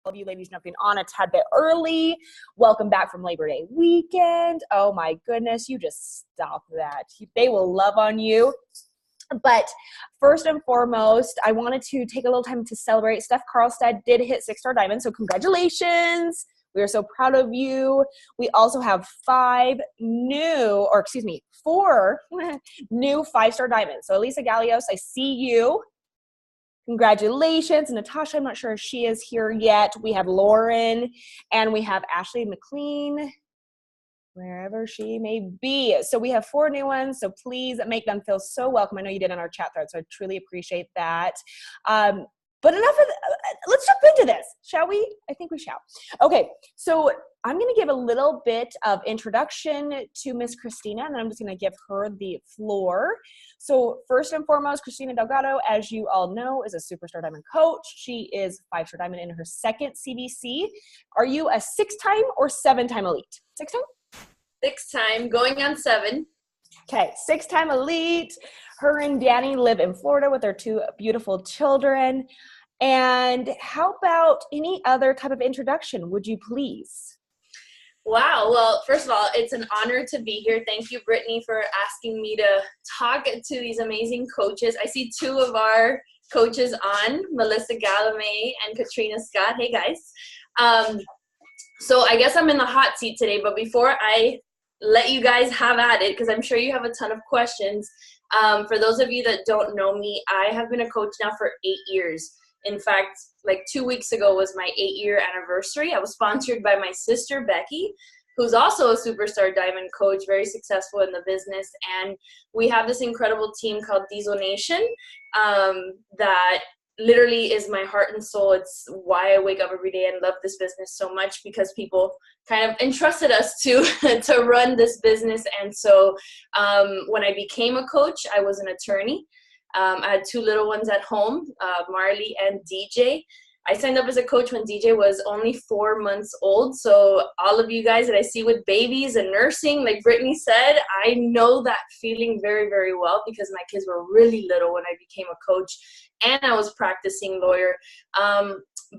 of you ladies jumping on a tad bit early. Welcome back from Labor Day weekend. Oh my goodness, you just stop that. They will love on you. But first and foremost, I wanted to take a little time to celebrate. Steph Carlstead did hit 6-star diamond, so congratulations. We are so proud of you. We also have 4 new 5-star diamonds. So Elisa Gallios, I see you. Congratulations. Natasha, I'm not sure if she is here yet. We have Lauren and we have Ashley McLean, wherever she may be. So we have 4 new ones. So please make them feel so welcome. I know you did on our chat thread, so I truly appreciate that. But enough of let's jump into this, shall we? I think we shall. Okay, so I'm going to give a little bit of introduction to Miss Kristina, and then I'm just going to give her the floor. So first and foremost, Kristina Delgado, as you all know, is a superstar diamond coach. She is 5-star diamond in her 2nd CBC. Are you a 6-time or 7-time elite? 6-time? 6-time, going on 7. Okay, 6-time elite. Her and Danny live in Florida with their 2 beautiful children. And how about any other type of introduction, would you please? Wow. Well, first of all, it's an honor to be here. Thank you, Brittany, for asking me to talk to these amazing coaches. I see 2 of our coaches on, Melissa Gallamay and Katrina Scott. Hey, guys. So I guess I'm in the hot seat today, but before I let you guys have at it, because I'm sure you have a ton of questions, for those of you that don't know me, I have been a coach now for 8 years. In fact, like 2 weeks ago was my 8-year anniversary. I was sponsored by my sister, Becky, who's also a superstar diamond coach, very successful in the business. And we have this incredible team called Diesel Nation that literally is my heart and soul. It's why I wake up every day and love this business so much, because people kind of entrusted us to run this business. And so when I became a coach, I was an attorney. I had 2 little ones at home, Marley and DJ. I signed up as a coach when DJ was only 4 months old. So all of you guys that I see with babies and nursing, like Brittany said, I know that feeling very, very well, because my kids were really little when I became a coach and I was practicing lawyer.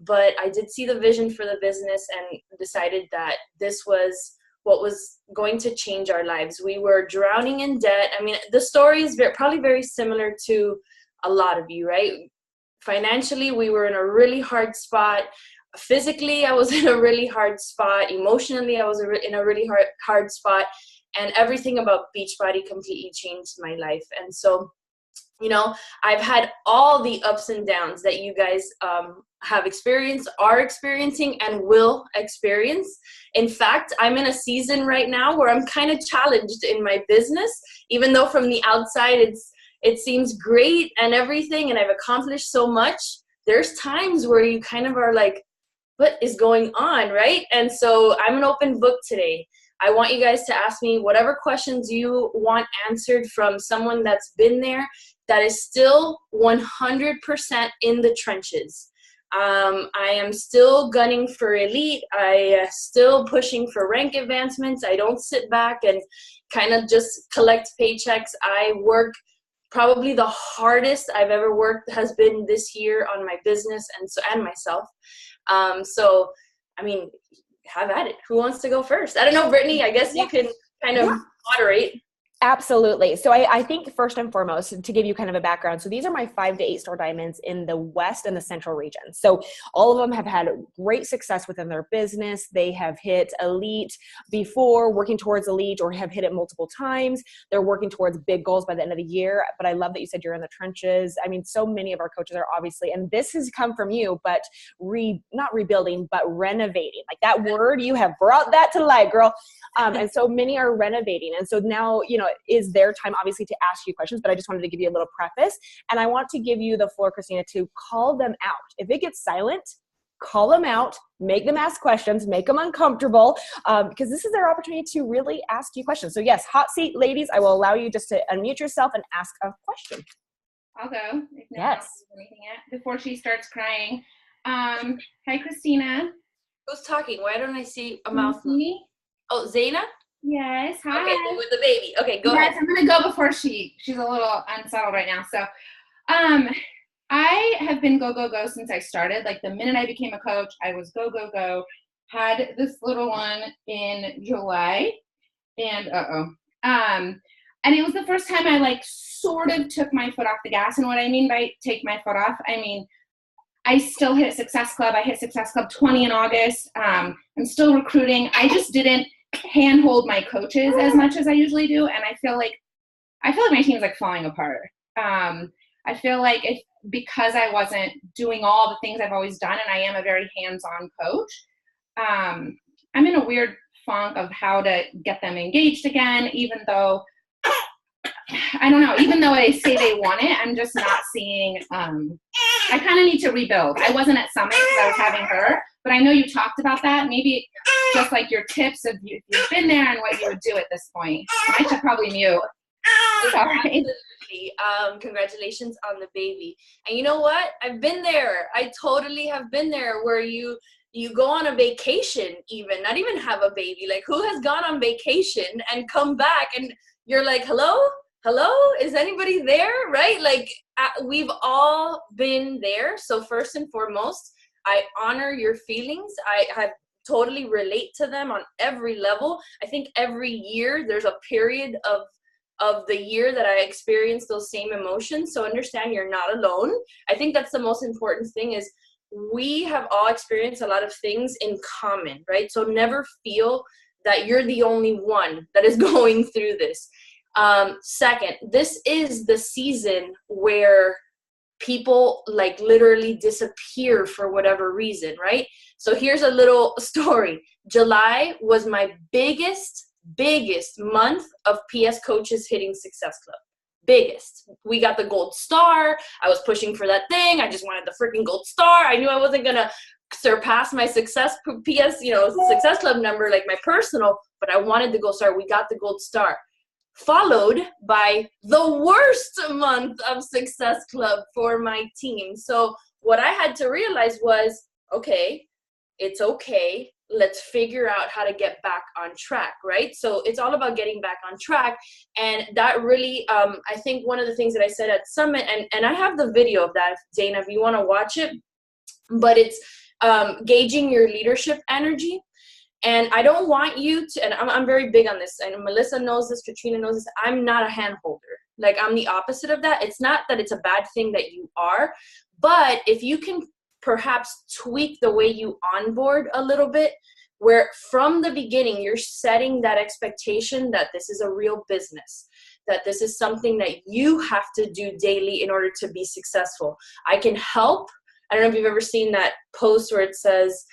But I did see the vision for the business and decided that this was what was going to change our lives. We were drowning in debt. I mean, the story is probably very similar to a lot of you, right? Financially, we were in a really hard spot. Physically, I was in a really hard spot. Emotionally, I was in a really hard spot. And everything about Beachbody completely changed my life. And so, you know, I've had all the ups and downs that you guys have experienced, are experiencing, and will experience. In fact, I'm in a season right now where I'm kind of challenged in my business, even though from the outside it seems great and everything, and I've accomplished so much. There's times where you kind of are like, what is going on, right? And so I'm an open book today. I want you guys to ask me whatever questions you want answered from someone that's been there, that is still 100% in the trenches. I am still gunning for elite. I still pushing for rank advancements. I don't sit back and kind of just collect paychecks. I work. Probably the hardest I've ever worked has been this year on my business and myself. So, I mean, have at it. Who wants to go first? I don't know, Brittany, I guess you can kind of moderate. Absolutely. So I think first and foremost, to give you kind of a background, so these are my 5 to 8-star diamonds in the West and the Central region. So all of them have had great success within their business. They have hit elite before, working towards elite, or have hit it multiple times. They're working towards big goals by the end of the year. But I love that you said you're in the trenches. I mean, so many of our coaches are obviously, and this has come from you, but not rebuilding, but renovating. Like that word, you have brought that to light, girl. And so many are renovating. And so now, you know, is their time obviously to ask you questions, but I just wanted to give you a little preface. And I want to give you the floor, Kristina, to call them out. If it gets silent, call them out, make them ask questions, make them uncomfortable, because this is their opportunity to really ask you questions. So yes, hot seat ladies, I will allow you just to unmute yourself and ask a question. I'll go. If no yes. Anything yet, before she starts crying. Hi, Kristina. Who's talking? Why don't I see a mouth? Me? Oh, Zaina? Yes, hi. Okay, with the baby. Okay, go ahead. I'm gonna go before she's a little unsettled right now. So, I have been go, go, go since I started. Like the minute I became a coach, I was go, go, go. Had this little one in July, and and it was the first time I like sort of took my foot off the gas. And what I mean by take my foot off, I mean, I still hit Success Club. I hit Success Club 20 in August. I'm still recruiting. I just didn't handhold my coaches as much as I usually do. And I feel like my team's like falling apart. I feel like because I wasn't doing all the things I've always done, and I am a very hands-on coach, I'm in a weird funk of how to get them engaged again, even though I don't know, even though they say they want it, I'm just not seeing, I kind of need to rebuild. I wasn't at Summit because I was having her, but I know you talked about that. Maybe just like your tips of if you've been there and what you would do at this point. I should probably mute. Sorry. Absolutely. Congratulations on the baby. And you know what? I've been there. I totally have been there where you go on a vacation, even not even have a baby. Like, who has gone on vacation and come back and you're like, hello, is anybody there? Right? Like, we've all been there. So first and foremost, I honor your feelings. I have totally relate to them on every level. I think every year there's a period of the year that I experience those same emotions. So understand you're not alone. I think that's the most important thing, is we have all experienced a lot of things in common, right? So never feel that you're the only one that is going through this. Second, this is the season where people like literally disappear for whatever reason, right? So here's a little story. July was my biggest month of PS coaches hitting Success Club. Biggest. We got the gold star. I was pushing for that thing. I just wanted the freaking gold star. I knew I wasn't gonna surpass my success PS, Success Club number, like my personal, but I wanted the gold star. We got the gold star. Followed by the worst month of Success Club for my team. So what I had to realize was, okay, it's okay. Let's figure out how to get back on track, right? So it's all about getting back on track. And that really, I think one of the things that I said at Summit, and I have the video of that, Dana, if you want to watch it, but it's gauging your leadership energy. And I don't want you to, and I'm very big on this, and Melissa knows this, Katrina knows this, I'm not a hand holder. Like, I'm the opposite of that. It's not that it's a bad thing that you are, but if you can perhaps tweak the way you onboard a little bit, where from the beginning you're setting that expectation that this is a real business, that this is something that you have to do daily in order to be successful. I can help. I don't know if you've ever seen that post where it says,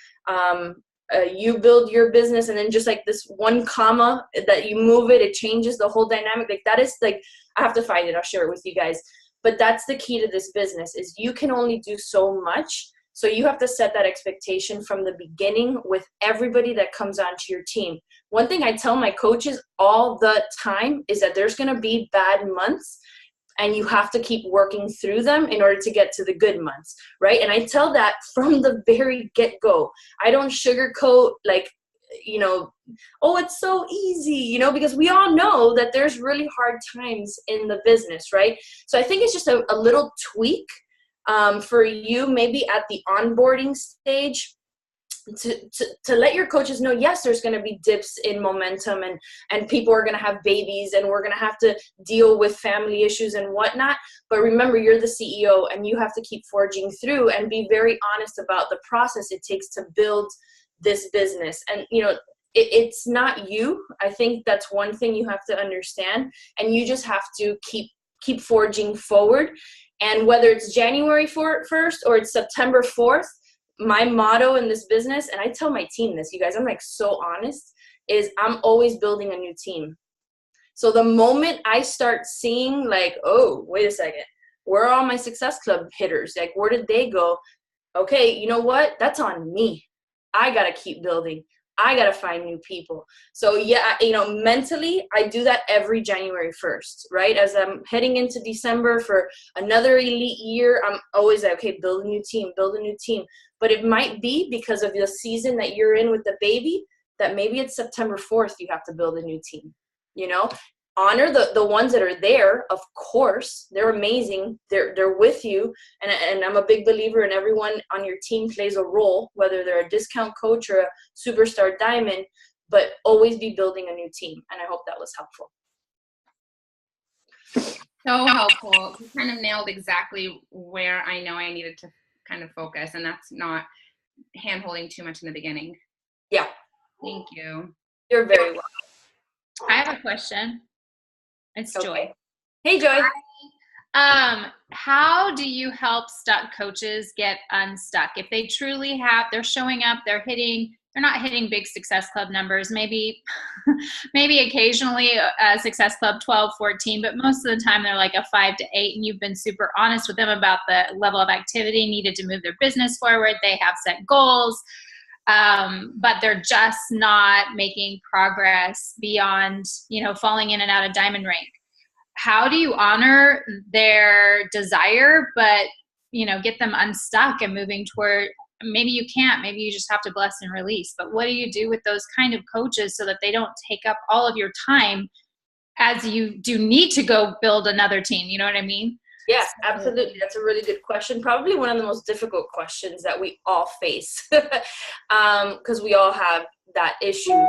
you build your business, and then just like this one comma that you move it changes the whole dynamic. Like, that is like, I have to find it. I'll share it with you guys. But that's the key to this business, is you can only do so much. So you have to set that expectation from the beginning with everybody that comes onto your team. One thing I tell my coaches all the time is that there's going to be bad months, and you have to keep working through them in order to get to the good months, right? And I tell that from the very get-go. I don't sugarcoat, like, oh, it's so easy, because we all know that there's really hard times in the business, right? So I think it's just a little tweak for you, maybe at the onboarding stage, to let your coaches know, yes, there's going to be dips in momentum, and people are going to have babies, and we're going to have to deal with family issues and whatnot. But remember, you're the CEO, and you have to keep forging through and be very honest about the process it takes to build this business. And, it's not you. I think that's one thing you have to understand, and you just have to keep forging forward. And whether it's January 1st or it's September 4th, my motto in this business, and I tell my team this, you guys, I'm like so honest, is I'm always building a new team. So the moment I start seeing like, oh, wait a second, where are all my Success Club hitters? Like, where did they go? Okay, you know what? That's on me. I got to keep building. I got to find new people. So yeah, mentally, I do that every January 1st, right? As I'm heading into December for another elite year, I'm always like, okay, build a new team. But it might be because of the season that you're in with the baby, that maybe it's September 4th, you have to build a new team, honor the ones that are there. Of course, they're amazing. They're with you. And I'm a big believer in everyone on your team plays a role, whether they're a discount coach or a superstar diamond, but always be building a new team. And I hope that was helpful. So helpful. You kind of nailed exactly where I know I needed to kind of focus, and that's not hand-holding too much in the beginning. Yeah. Thank you. You're very welcome. I have a question. It's Okay. Joy. Hey, Joy. How do you help stuck coaches get unstuck? If they truly they're showing up, they're not hitting big Success Club numbers, maybe occasionally a Success Club 12, 14, but most of the time they're like a 5 to 8, and you've been super honest with them about the level of activity needed to move their business forward. They have set goals, but they're just not making progress beyond, falling in and out of diamond rank. How do you honor their desire, but, get them unstuck and moving toward, maybe you can't, maybe you just have to bless and release, but what do you do with those kind of coaches so that they don't take up all of your time as you do need to go build another team? You know what I mean? Yeah, absolutely. That's a really good question. Probably one of the most difficult questions that we all face because we all have that issue.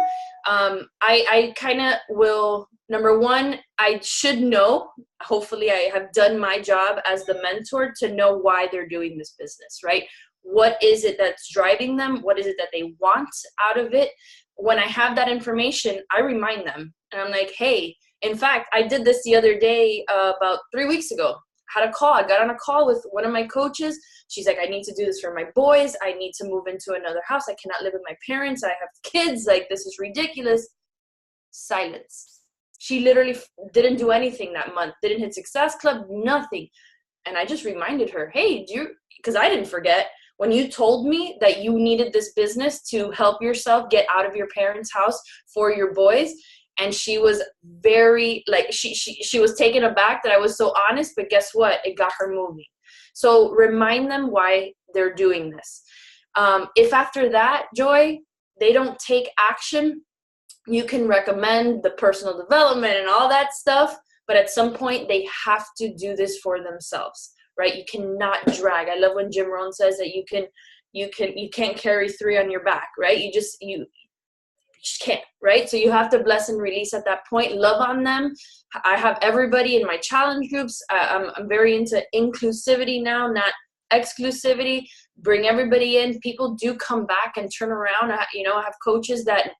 I kind of will, number one, I should know, hopefully I have done my job as the mentor to know why they're doing this business, right? What is it that's driving them? What is it that they want out of it? When I have that information, I remind them. And I'm like, hey, in fact, I did this the other day about 3 weeks ago. Had a call. I got on a call with one of my coaches. She's like, I need to do this for my boys. I need to move into another house. I cannot live with my parents. I have kids. Like, this is ridiculous. Silence. She literally didn't do anything that month. Didn't hit Success Club, nothing. And I just reminded her, hey, because I didn't forget. When you told me that you needed this business to help yourself get out of your parents' house for your boys, and she was very, she was taken aback that I was so honest, but guess what? It got her moving. So remind them why they're doing this. If after that, Joy, they don't take action, you can recommend the personal development and all that stuff, but at some point they have to do this for themselves, right? You cannot drag. I love when Jim Rohn says that you can't carry 3 on your back, right? You just can't, right? So you have to bless and release at that point. Love on them. I have everybody in my challenge groups. I'm very into inclusivity now, not exclusivity. Bring everybody in. People do come back and turn around. I have coaches that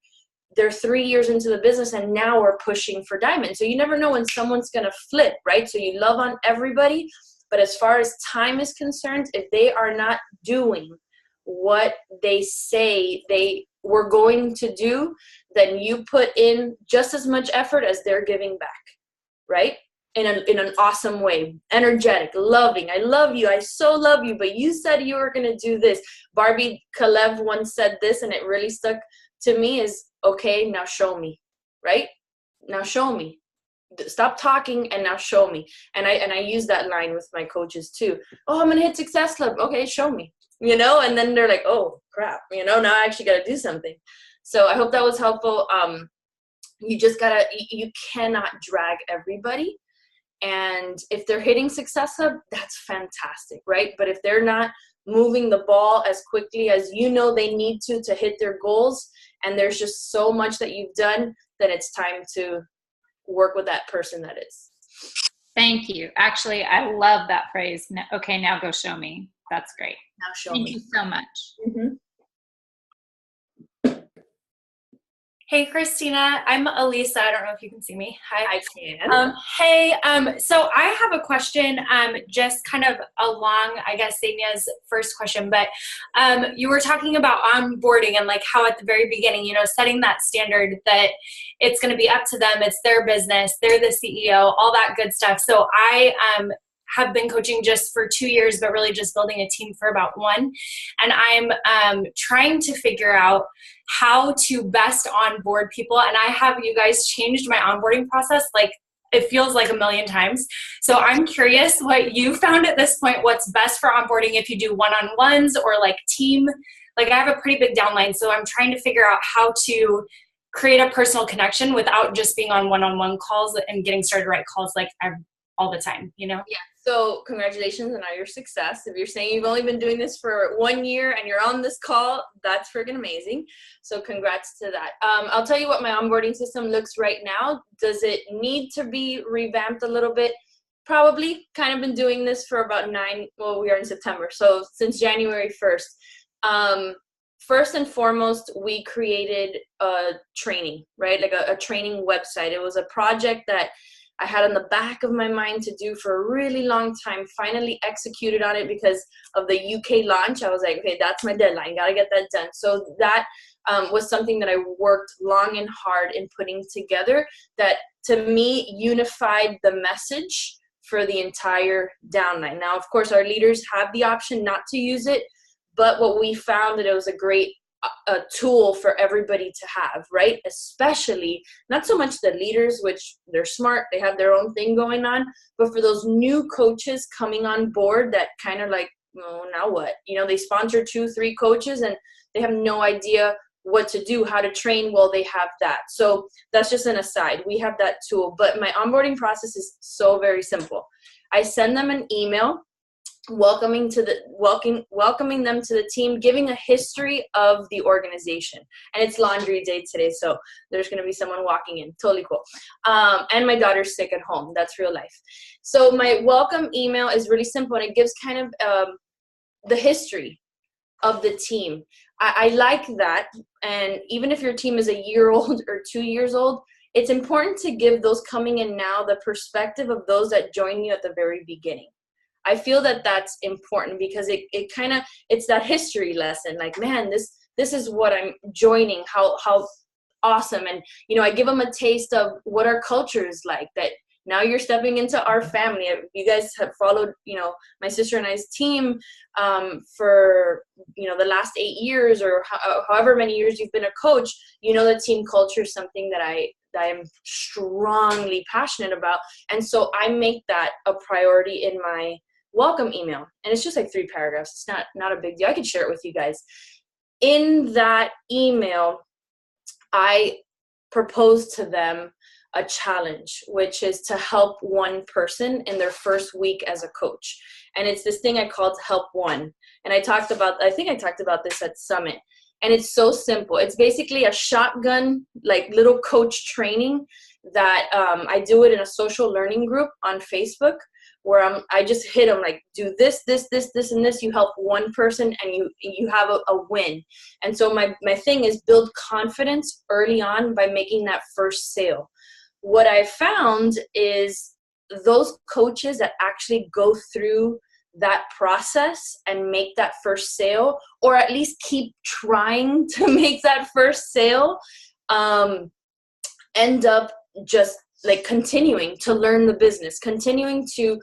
they're 3 years into the business and now we're pushing for diamond. So you never know when someone's going to flip, right? So you love on everybody. But as far as time is concerned, if they are not doing what they say they were going to do, then you put in just as much effort as they're giving back, right? In an awesome way, energetic, loving. I love you. I so love you, but you said you were going to do this. Barbie Kalev once said this, and it really stuck to me is, okay, now show me, right? Now show me. Stop talking and now show me. And I use that line with my coaches too. Oh, I'm going to hit Success Club. Okay, show me. And then they're like, oh crap, now I actually got to do something. So I hope that was helpful. You cannot drag everybody. And if they're hitting Success Hub, that's fantastic, right? But if they're not moving the ball as quickly as they need to hit their goals, and there's just so much that you've done, then it's time to work with that person that is. Thank you. Actually, I love that phrase. Okay, now go show me. That's great. Now show Thank me. you so much. Mm-hmm. Hey, Kristina. I'm Elisa. I don't know if you can see me. Hi. I can. Hey, so I have a question, just kind of along, I guess, Samia's first question, but you were talking about onboarding and like how at the very beginning, setting that standard that it's going to be up to them. It's their business. They're the CEO, all that good stuff. So I have been coaching just for 2 years, but really just building a team for about 1. And I'm trying to figure out how to best onboard people. And I have you guys changed my onboarding process. Like, it feels like a million times. So I'm curious what you found at this point, what's best for onboarding if you do one-on-ones or like team. Like, I have a pretty big downline, so I'm trying to figure out how to create a personal connection without just being on one-on-one calls and getting started to write calls like all the time, you know? Yeah. So congratulations on all your success. If you're saying you've only been doing this for 1 year and you're on this call, that's freaking amazing. So congrats to that. I'll tell you what my onboarding system looks right now. Does it need to be revamped a little bit? Probably. Kind of been doing this for about we are in September. So since January 1st. First and foremost, we created a training, right? Like a training website. It was a project that I had on the back of my mind to do for a really long time, finally executed on it because of the UK launch. I was like, okay, that's my deadline. Got to get that done. So that was something that I worked long and hard in putting together that, to me, unified the message for the entire downline. Now, of course, our leaders have the option not to use it, but what we found that it was a great tool for everybody to have, right? Especially not so much the leaders, which they're smart, they have their own thing going on, but for those new coaches coming on board that kind of like, oh, now what? You know, they sponsor 2-3 coaches and they have no idea what to do, how to train. Well, they have that. So that's just an aside. We have that tool, but my onboarding process is so very simple. I send them an email welcoming them to the team, giving a history of the organization. And it's laundry day today, so there's going to be someone walking in. Totally cool. And my daughter's sick at home. That's real life. So my welcome email is really simple, and it gives kind of the history of the team. I like that. And even if your team is a year old or 2 years old, it's important to give those coming in now the perspective of those that joined you at the very beginning. I feel that that's important because it's that history lesson. Like, man, this is what I'm joining. How awesome. And, you know, I give them a taste of what our culture is like, that now you're stepping into our family. If you guys have followed, you know, my sister and I's team for, you know, the last 8 years or however many years you've been a coach, you know, the team culture is something that I am strongly passionate about. And so I make that a priority in my welcome email. And it's just like 3 paragraphs. It's not a big deal. I could share it with you guys. In that email, I propose to them a challenge, which is to help one person in their first week as a coach. And it's this thing I called Help One. And I think I talked about this at Summit. And it's so simple. It's basically a shotgun, like little coach training that I do it in a social learning group on Facebook, where I just hit them like, do this, and this. You help one person and you have a win. And so my thing is build confidence early on by making that first sale. What I found is those coaches that actually go through that process and make that first sale, or at least keep trying to make that first sale, end up just like continuing to learn the business, continuing to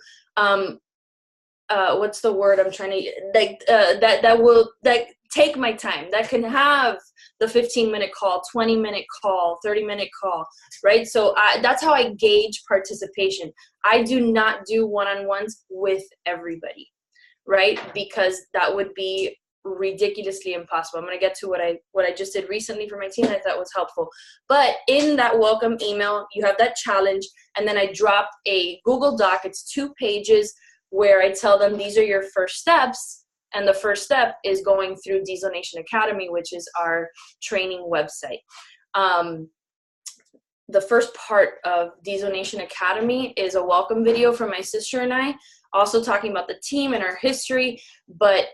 what's the word I'm trying to like that will like take my time, that can have the 15-minute call, 20-minute call, 30-minute call, right? So that's how I gauge participation. I do not do one-on-ones with everybody, right? Because that would be ridiculously impossible. I'm going to get to what I just did recently for my team that I thought was helpful. But in that welcome email, you have that challenge, and then I drop a Google Doc. It's 2 pages where I tell them these are your first steps. And the first step is going through Diesel Nation Academy, which is our training website. The first part of Diesel Nation Academy is a welcome video from my sister and I, also talking about the team and our history, but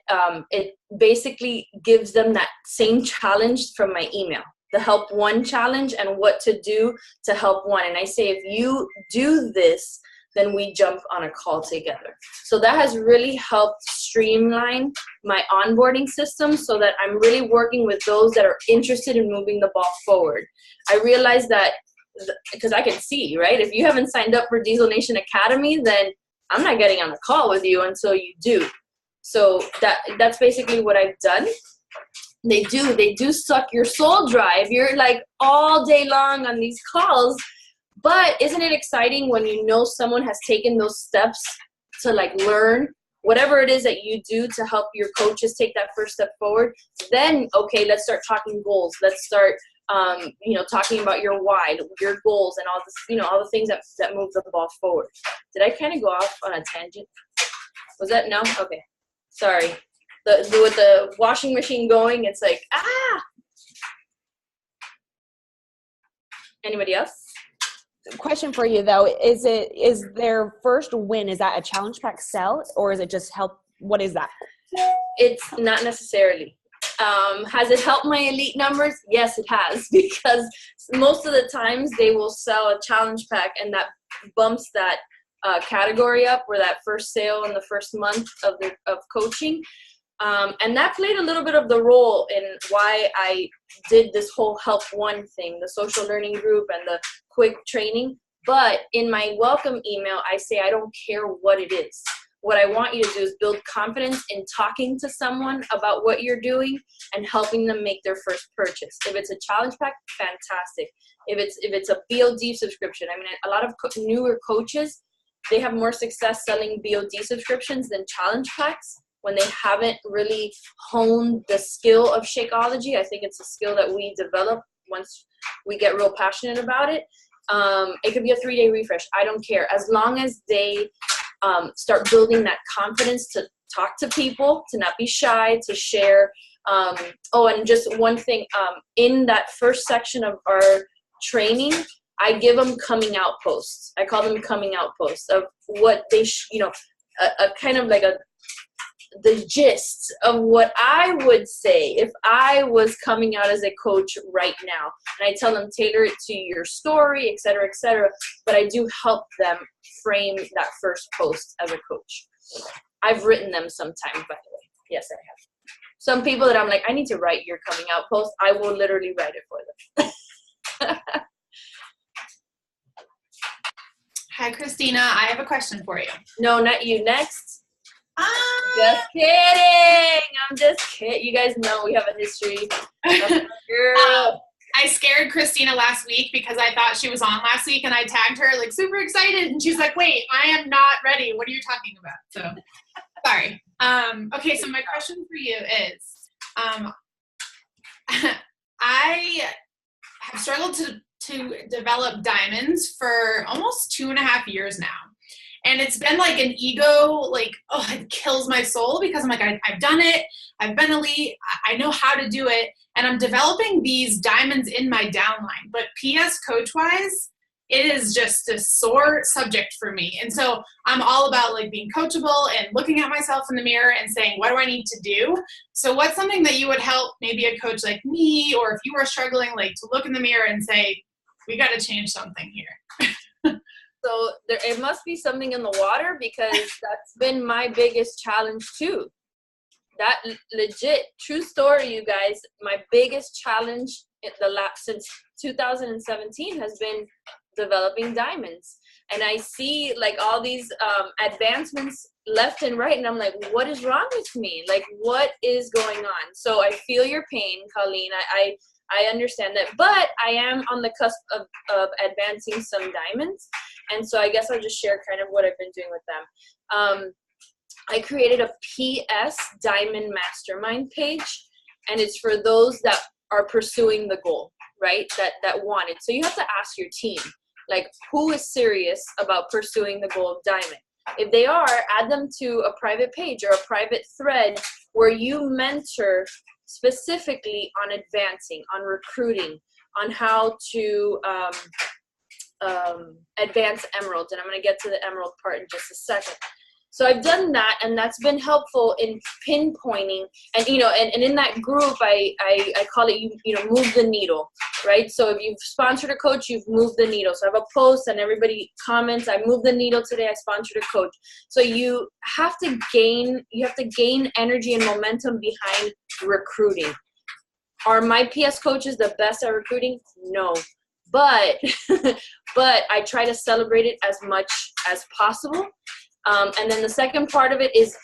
it basically gives them that same challenge from my email, the Help One challenge and what to do to help one. And I say, if you do this, then we jump on a call together. So that has really helped streamline my onboarding system so that I'm really working with those that are interested in moving the ball forward. I realize that because I can see, right? If you haven't signed up for Diesel Nation Academy, then I'm not getting on a call with you until you do. So that's basically what I've done. They do suck your soul dry. You're like all day long on these calls. But isn't it exciting when you know someone has taken those steps to like learn whatever it is that you do to help your coaches take that first step forward? Then, okay, let's start talking goals. Let's start talking about your why, your goals, and all this, all the things that move the ball forward. Did I kind of go off on a tangent? Was that no? Okay, sorry. With the washing machine going, it's like Anybody else? Question for you though, is their first win, is that a challenge pack sell, or is it just help? What is that? It's not necessarily. Has it helped my elite numbers? Yes, it has, because most of the times they will sell a challenge pack, and that bumps that category up, or that first sale in the first month of coaching. And that played a little bit of the role in why I did this whole Help One thing, the social learning group and the quick training. But in my welcome email, I say I don't care what it is. What I want you to do is build confidence in talking to someone about what you're doing and helping them make their first purchase. If it's a challenge pack, fantastic. If it's a BOD subscription, I mean, a lot of newer coaches, they have more success selling BOD subscriptions than challenge packs when they haven't really honed the skill of Shakeology. I think it's a skill that we develop once we get real passionate about it. It could be a 3-day refresh. I don't care. As long as they start building that confidence to talk to people, to not be shy, to share. And just one thing, in that first section of our training, I give them coming out posts. I call them coming out posts of what they, a kind of like the gist of what I would say if I was coming out as a coach right now. And I tell them, tailor it to your story, et cetera, but I do help them frame that first post as a coach. I've written them sometime, by the way. Yes, I have. Some people that I'm like, I need to write your coming out post, I will literally write it for them. Hi, Kristina. I have a question for you. No, not you. Next. Just kidding. I'm just kidding. You guys know we have a history. Girl. I scared Kristina last week because I thought she was on last week, and I tagged her like super excited, and she's like, wait, I am not ready. What are you talking about? So sorry. Okay, so my question for you is, I have struggled to develop diamonds for almost 2.5 years now. And it's been like an ego, it kills my soul, because I'm like, I've done it. I've been elite. I know how to do it. And I'm developing these diamonds in my downline. But PS coach-wise, it is just a sore subject for me. And so I'm all about being coachable and looking at myself in the mirror and saying, what do I need to do? So what's something that you would help maybe a coach like me, or if you were struggling, to look in the mirror and say, we got to change something here? So it must be something in the water, because that's been my biggest challenge too. That legit, true story, you guys. My biggest challenge since 2017 has been developing diamonds. And I see all these advancements left and right, and I'm like, what is wrong with me? What is going on? So I feel your pain, Colleen. I understand that, but I am on the cusp of advancing some diamonds. And so I guess I'll just share kind of what I've been doing with them. I created a PS Diamond Mastermind page, and it's for those that are pursuing the goal, right? That want it. So you have to ask your team, who is serious about pursuing the goal of diamond? If they are, add them to a private page or a private thread where you mentor specifically on advancing, on recruiting, on how to advance emeralds. And I'm going to get to the emerald part in just a second. So I've done that, and that's been helpful in pinpointing, and and in that group I call it move the needle, right? So if you've sponsored a coach, you've moved the needle. So I have a post and everybody comments, I moved the needle today, I sponsored a coach. So you have to gain energy and momentum behind recruiting. Are my PS coaches the best at recruiting? No. But I try to celebrate it as much as possible. And then the second part of it is,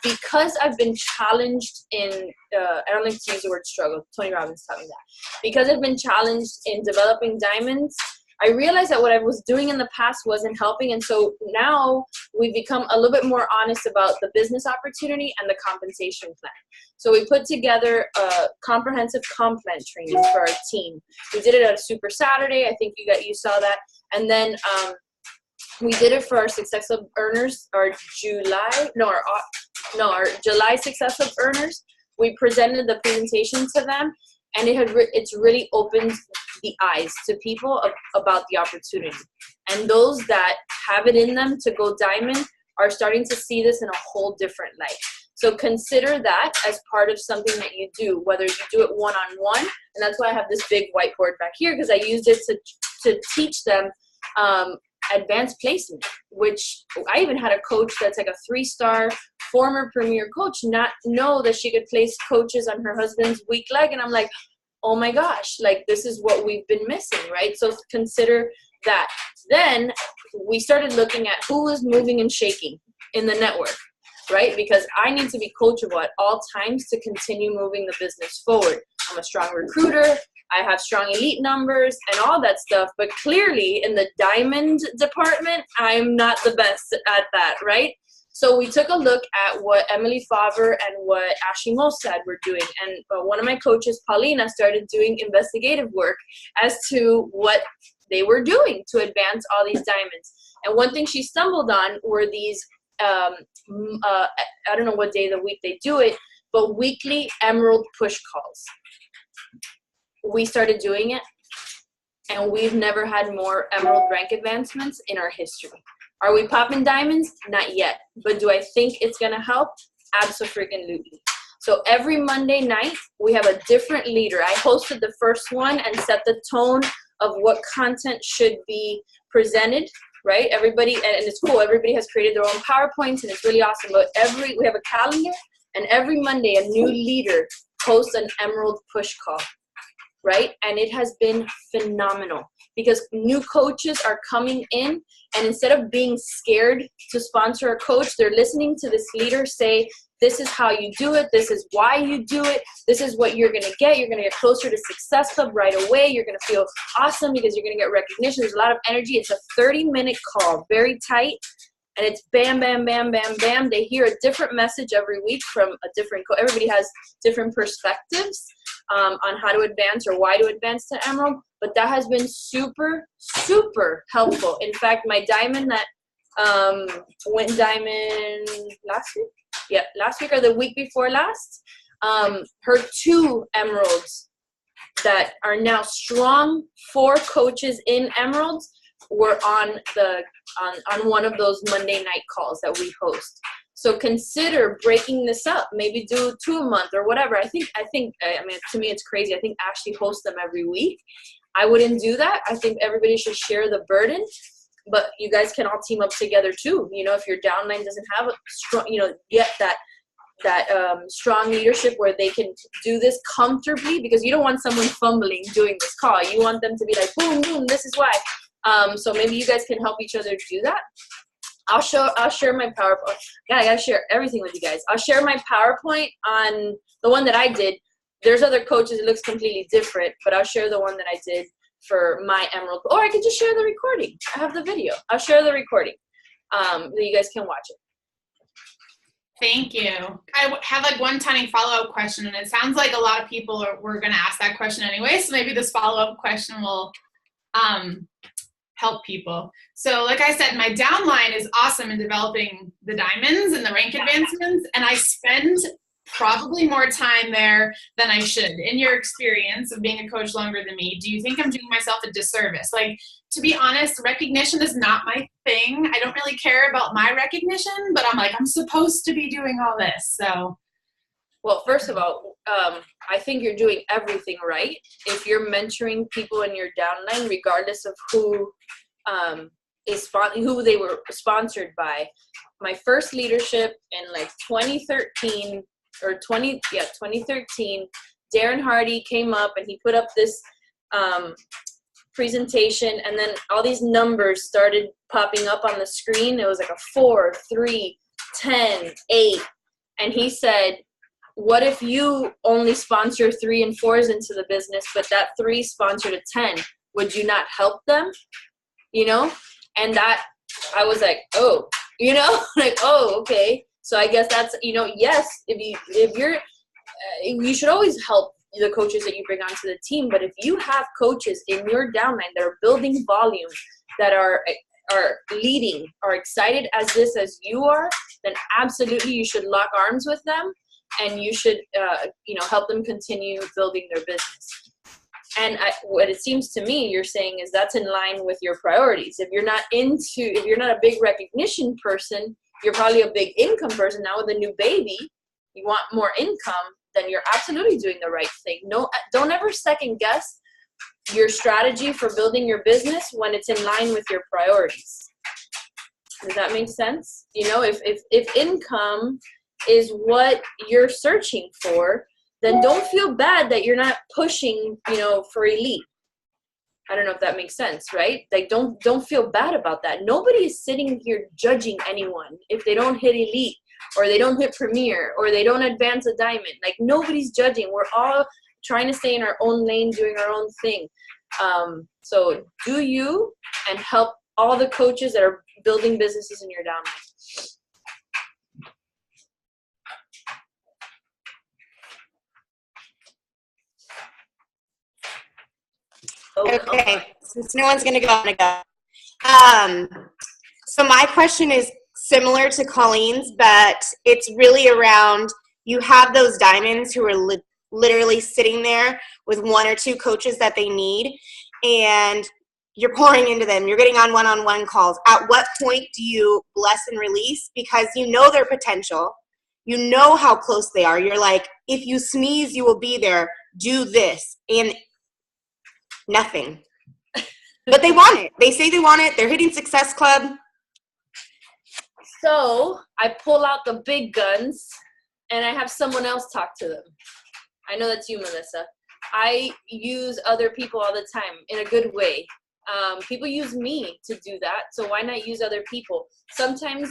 because I've been challenged in, I don't like to use the word struggle, Tony Robbins taught me that. Because I've been challenged in developing diamonds, I realized that what I was doing in the past wasn't helping. And so now we've become a little bit more honest about the business opportunity and the compensation plan. So we put together a comprehensive comp plan training for our team. We did it at a Super Saturday. I think you saw that. And then we did it for our Success Club earners, our July Success Club earners. We presented the presentation to them, and it's really opened the eyes to people about the opportunity. And those that have it in them to go diamond are starting to see this in a whole different light. So consider that as part of something that you do, whether you do it one-on-one, and that's why I have this big whiteboard back here, because I used it to teach them advanced placement, which I even had a coach that's like a 3-star former premier coach not know that she could place coaches on her husband's weak leg. And I'm like, oh my gosh, like this is what we've been missing, right? So consider that. Then we started looking at who is moving and shaking in the network, right? Because I need to be coachable at all times to continue moving the business forward. I'm a strong recruiter. I have strong elite numbers and all that stuff, but clearly in the diamond department, I'm not the best at that, right? So we took a look at what Emily Favre and what Ashley Mostad were doing. And one of my coaches, Paulina, started doing investigative work as to what they were doing to advance all these diamonds. And one thing she stumbled on were these, I don't know what day of the week they do it, but weekly emerald push calls. We started doing it, and we've never had more emerald rank advancements in our history. Are we popping diamonds? Not yet. But do I think it's going to help? Abso-freaking-lutely. So every Monday night, we have a different leader. I hosted the first one and set the tone of what content should be presented, right? Everybody, and it's cool. Everybody has created their own PowerPoints, and it's really awesome. But we have a calendar, and every Monday, a new leader hosts an emerald push call, right? And it has been phenomenal because new coaches are coming in, and instead of being scared to sponsor a coach, they're listening to this leader say, this is how you do it. This is why you do it. This is what you're going to get. You're going to get closer to Success Club right away. You're going to feel awesome because you're going to get recognition. There's a lot of energy. It's a 30-minute call, very tight. And it's bam, bam, bam, bam, bam. They hear a different message every week from a different coach. Everybody has different perspectives on how to advance or why to advance to Emerald. But that has been super, super helpful. In fact, my diamond that went diamond last week? Yeah, last week or the week before last. Her 2 emeralds that are now strong 4 coaches in emeralds were on one of those Monday night calls that we host. So consider breaking this up. Maybe do 2 a month or whatever. I mean, to me, it's crazy. I think Ashley hosts them every week. I wouldn't do that. I think everybody should share the burden. But you guys can all team up together too. You know, if your downline doesn't have a strong, get that strong leadership where they can do this comfortably, because you don't want someone fumbling doing this call. You want them to be like, boom, boom, this is why. So maybe you guys can help each other do that. I'll share my PowerPoint. Yeah, I gotta share everything with you guys. I'll share my PowerPoint on the one that I did. There's other coaches, it looks completely different, but I'll share the one that I did for my emerald, or I could just share the recording. I have the video. I'll share the recording. So you guys can watch it. Thank you. I have one tiny follow-up question, and it sounds like a lot of people were going to ask that question anyway, so maybe this follow-up question will help people. So like I said, my downline is awesome in developing the diamonds and the rank advancements, and I spend probably more time there than I should. In your experience of being a coach longer than me, do you think I'm doing myself a disservice? Like, to be honest, recognition is not my thing. I don't really care about my recognition, but I'm like, I'm supposed to be doing all this. So, well, first of all, I think you're doing everything right. If you're mentoring people in your downline, regardless of who they were sponsored by. My first leadership in like 2013, Darren Hardy came up and he put up this presentation, and then all these numbers started popping up on the screen. It was like a 4, 3, 10, 8. And he said, what if you only sponsor 3 and 4s into the business, but that 3 sponsored a 10? would you not help them? You know? And that, I was like, oh, you know, like, oh, okay. So I guess that's, you know, yes, if you're, you should always help the coaches that you bring onto the team. But if you have coaches in your downline that are building volume, that are leading, are excited as you are, then absolutely you should lock arms with them, and you should, you know, help them continue building their business. And what it seems to me you're saying is that's in line with your priorities. If you're not a big recognition person, you're probably a big income person. Now with a new baby, you want more income, then you're absolutely doing the right thing. No, don't ever second guess your strategy for building your business when it's in line with your priorities. Does that make sense? You know, if income is what you're searching for, then don't feel bad that you're not pushing, you know, for elite. I don't know if that makes sense, right? Like, don't feel bad about that. Nobody is sitting here judging anyone if they don't hit elite, or they don't hit premier, or they don't advance a diamond. Like, nobody's judging. We're all trying to stay in our own lane, doing our own thing. So do you, and help all the coaches that are building businesses in your downline. Okay, since no one's gonna go, I'm gonna go. So my question is similar to Colleen's, but it's really around, you have those diamonds who are literally sitting there with one or two coaches that they need, and you're pouring into them. You're getting on one-on-one calls. At what point do you bless and release? Because you know their potential. You know how close they are. You're like, if you sneeze, you will be there. Do this. And nothing. But they want it. They say they want it. They're hitting Success Club. So I pull out the big guns and I have someone else talk to them. I know that's you, Melissa. I use other people all the time in a good way. People use me to do that, so why not use other people? Sometimes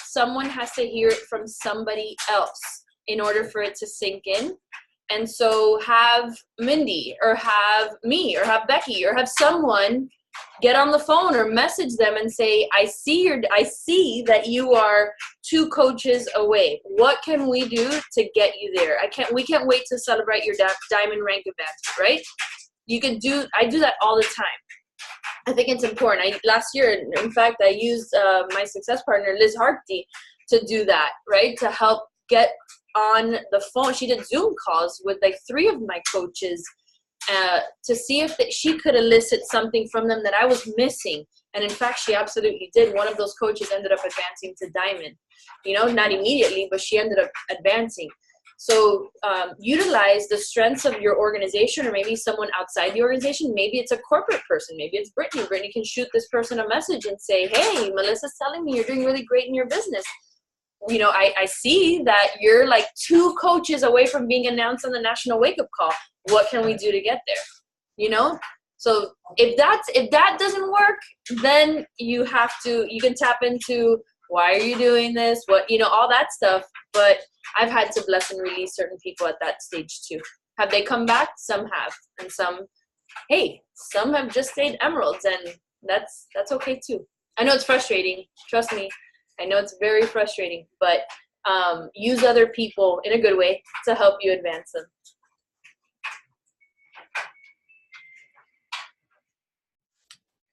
someone has to hear it from somebody else in order for it to sink in. And so have Mindy, or have me, or have Becky, or have someone get on the phone or message them and say, I see that you are 2 coaches away. What can we do to get you there? We can't wait to celebrate your diamond rank advancement, right? I do that all the time. I think it's important. Last year, in fact, I used my success partner, Liz Harty, to do that, right? To help get on the phone. She did Zoom calls with like 3 of my coaches to see if she could elicit something from them that I was missing. And in fact, she absolutely did. One of those coaches ended up advancing to diamond, you know, not immediately, but she ended up advancing. So utilize the strengths of your organization, or maybe someone outside the organization. Maybe it's a corporate person. Maybe it's Brittany. Brittany can shoot this person a message and say, hey, Melissa's telling me you're doing really great in your business. You know, I see that you're like 2 coaches away from being announced on the national wake-up call. What can we do to get there? You know? So if that doesn't work, then you can tap into, why are you doing this? What, you know, all that stuff. But I've had to bless and release certain people at that stage too. Have they come back? Some have. And some have just stayed emeralds, and that's okay too. I know it's frustrating. Trust me. I know it's very frustrating, but use other people in a good way to help you advance them.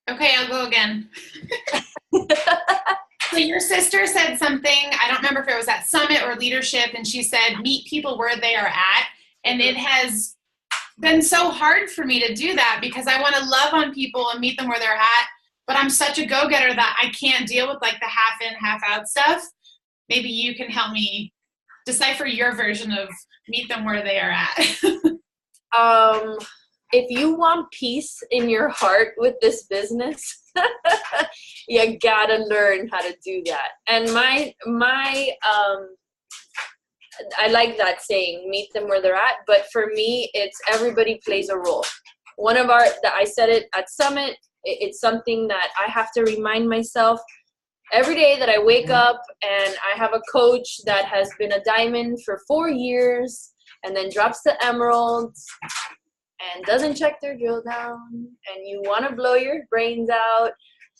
Okay, I'll go again. So your sister said something, I don't remember if it was at Summit or Leadership, and she said, meet people where they are at. And it has been so hard for me to do that, because I want to love on people and meet them where they're at. But I'm such a go-getter that I can't deal with like the half in, half out stuff. Maybe you can help me decipher your version of meet them where they are at. If you want peace in your heart with this business, you gotta learn how to do that. And I like that saying, meet them where they're at. But for me, it's everybody plays a role. I said it at Summit. It's something that I have to remind myself every day that I wake up, and I have a coach that has been a diamond for 4 years and then drops the emeralds. and doesn't check their drill down, and you want to blow your brains out.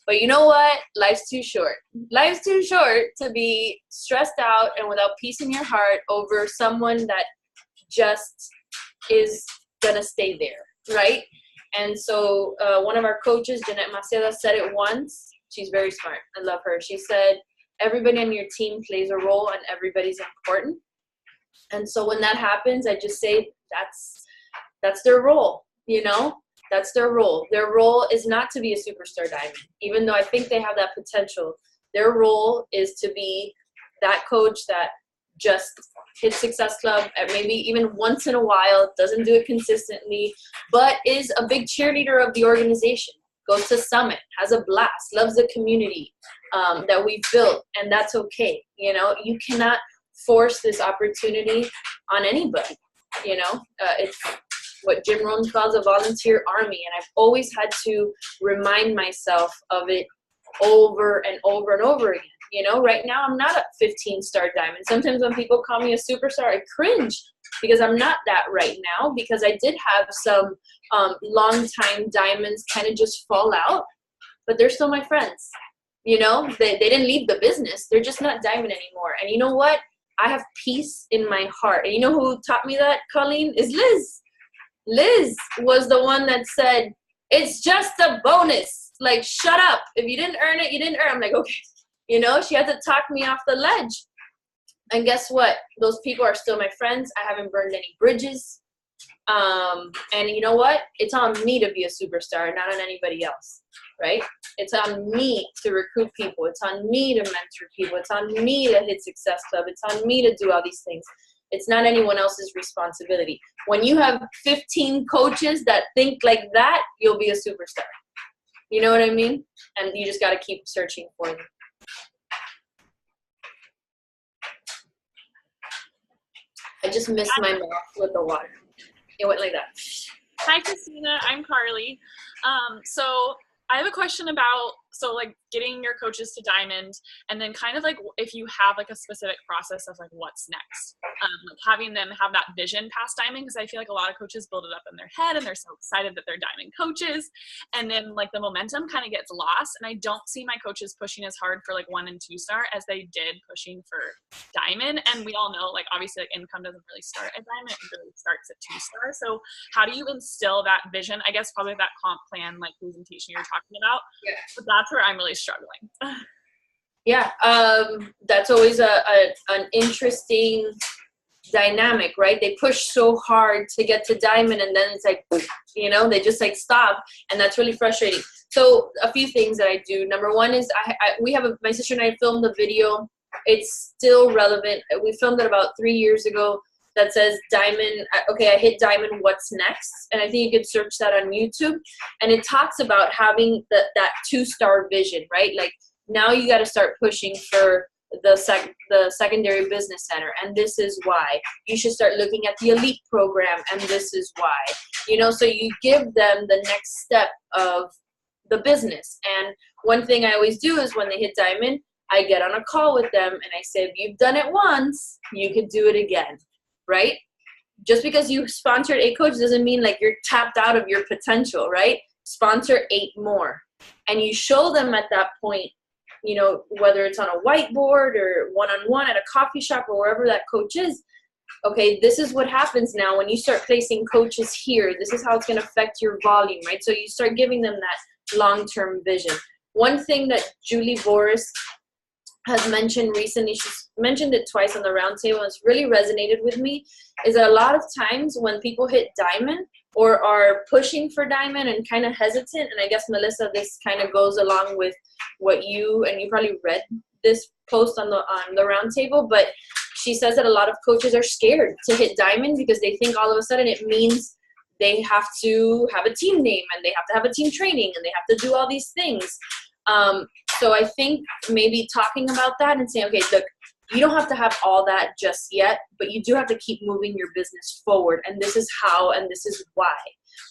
But you know what? Life's too short. Life's too short to be stressed out and without peace in your heart over someone that just is going to stay there, right? And so one of our coaches, Jeanette Maceda, said it once. She's very smart. I love her. She said, everybody on your team plays a role and everybody's important. And so when that happens, I just say that's their role, you know? That's their role. Their role is not to be a superstar diamond, even though I think they have that potential. Their role is to be that coach that just hits Success Club at maybe even once in a while, doesn't do it consistently, but is a big cheerleader of the organization, goes to Summit, has a blast, loves the community that we've built, and that's okay. You know, you cannot force this opportunity on anybody. You know, it's what Jim Rohn calls a volunteer army, and I've always had to remind myself of it over and over and over again. You know, right now I'm not a 15-star diamond. Sometimes when people call me a superstar, I cringe because I'm not that right now, because I did have some long-time diamonds kind of just fall out, but they're still my friends. You know, they didn't leave the business. They're just not diamond anymore. And you know what? I have peace in my heart. And you know who taught me that, Colleen? Is Liz. Liz was the one that said, it's just a bonus. Like, shut up. If you didn't earn it, you didn't earn it. I'm like, okay. You know, she had to talk me off the ledge. And guess what? Those people are still my friends. I haven't burned any bridges. And you know what? It's on me to be a superstar, not on anybody else, right? It's on me to recruit people. It's on me to mentor people. It's on me to hit Success Club. It's on me to do all these things. It's not anyone else's responsibility. When you have 15 coaches that think like that, you'll be a superstar. You know what I mean? And you just got to keep searching for them. I just missed my mouth with the water. It went like that. Hi, Kristina. I'm Carly. So I have a question about, like getting your coaches to diamond, and then kind of like if you have like a specific process of like what's next, like having them have that vision past diamond, because I feel like a lot of coaches build it up in their head and they're so excited that they're diamond coaches, and then like the momentum kind of gets lost, and I don't see my coaches pushing as hard for like 1 and 2 star as they did pushing for diamond. And we all know like obviously like income doesn't really start at diamond, it really starts at 2 star. So how do you instill that vision? I guess probably that comp plan like presentation you're talking about. Yeah. But that's where I'm really struggling. Yeah, that's always an interesting dynamic, right? They push so hard to get to diamond, and then it's like, you know, they just like stop, and that's really frustrating. So a few things that I do. Number one is my sister and I filmed a video. It's still relevant. We filmed it about 3 years ago. That says diamond, okay, I hit diamond, what's next? And I think you could search that on YouTube. And it talks about having that 2-star vision, right? Like now you got to start pushing for the secondary business center. And this is why. You should start looking at the elite program. And this is why. You know, so you give them the next step of the business. And one thing I always do is when they hit diamond, I get on a call with them and I say, if you've done it once, you could do it again. Right? Just because you sponsored 8 coaches doesn't mean like you're tapped out of your potential, right? Sponsor 8 more. And you show them at that point, you know, whether it's on a whiteboard or one-on-one at a coffee shop or wherever that coach is, okay, this is what happens now when you start placing coaches here. This is how it's going to affect your volume, right? So you start giving them that long-term vision. One thing that Julie Boris has mentioned recently, she's mentioned it twice on the roundtable, and it's really resonated with me, is that a lot of times when people hit diamond or are pushing for diamond and kind of hesitant, and I guess, Melissa, this kind of goes along with what you probably read this post on the roundtable, but she says that a lot of coaches are scared to hit diamond because they think all of a sudden it means they have to have a team name and they have to have a team training and they have to do all these things. So I think maybe talking about that and saying, okay, look, you don't have to have all that just yet, but you do have to keep moving your business forward. And this is how, and this is why,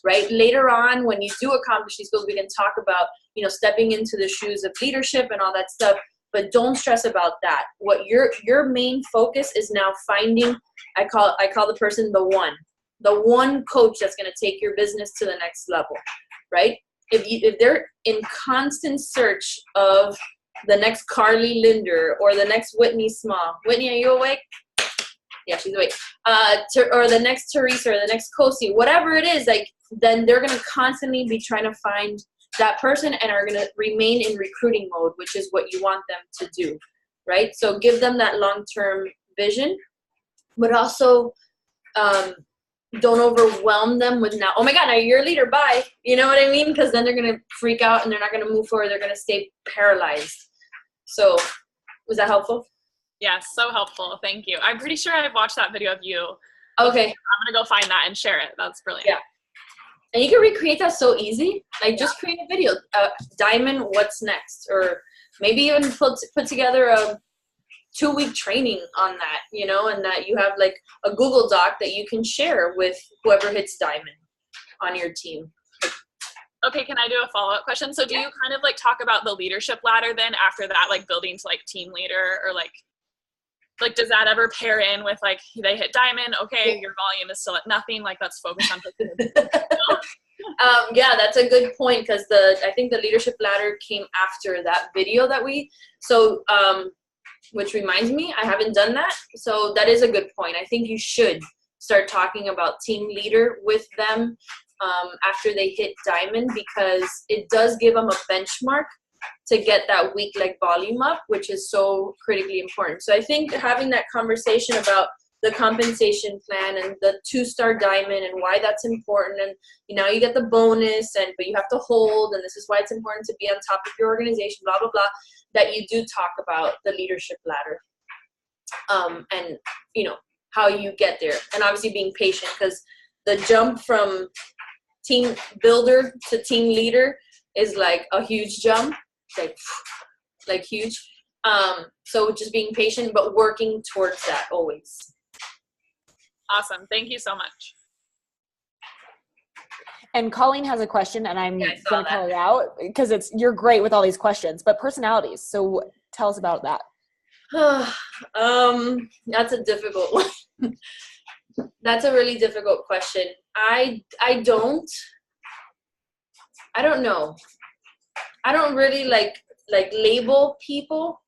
right? Later on, when you do accomplish these goals, we can talk about, you know, stepping into the shoes of leadership and all that stuff, but don't stress about that. What your main focus is now finding, I call the person the one. the one coach that's going to take your business to the next level, right? If they're in constant search of the next Carly Linder or the next Whitney Small. Whitney, are you awake? Yeah, she's awake. Or the next Teresa or the next Kosi, whatever it is, like, then they're going to constantly be trying to find that person and are going to remain in recruiting mode, which is what you want them to do, right? So give them that long-term vision, but also don't overwhelm them with now, oh my God, now you're a leader, bye. You know what I mean? Because then they're going to freak out and they're not going to move forward. They're going to stay paralyzed. So was that helpful? Yes, so helpful. Thank you. I'm pretty sure I've watched that video of you. Okay. I'm going to go find that and share it. That's brilliant. Yeah. And you can recreate that so easy. Like, just create a video. Diamond, what's next? Or maybe even put together a 2-week training on that, you know, and that you have like a Google Doc that you can share with whoever hits Diamond on your team. Okay, can I do a follow-up question? So do you kind of like talk about the leadership ladder then after that, like building to like team leader, or like does that ever pair in with like they hit Diamond, okay, your volume is still at nothing, like let's focus on yeah, that's a good point, because I think the leadership ladder came after that video that which reminds me, I haven't done that. So that is a good point. I think you should start talking about team leader with them after they hit Diamond, because it does give them a benchmark to get that week like volume up, which is so critically important. So I think having that conversation about the compensation plan and the 2-star Diamond and why that's important, and you get the bonus, but you have to hold, and this is why it's important to be on top of your organization, blah blah blah, that you do talk about the leadership ladder, and how you get there, and obviously being patient, because the jump from team builder to team leader is like a huge jump, like huge. So just being patient, but working towards that always. Awesome. Thank you so much. And Colleen has a question, and I'm going to call it out because you're great with all these questions, but personalities. So tell us about that. That's a difficult one. That's a really difficult question. I don't know. I don't really like label people.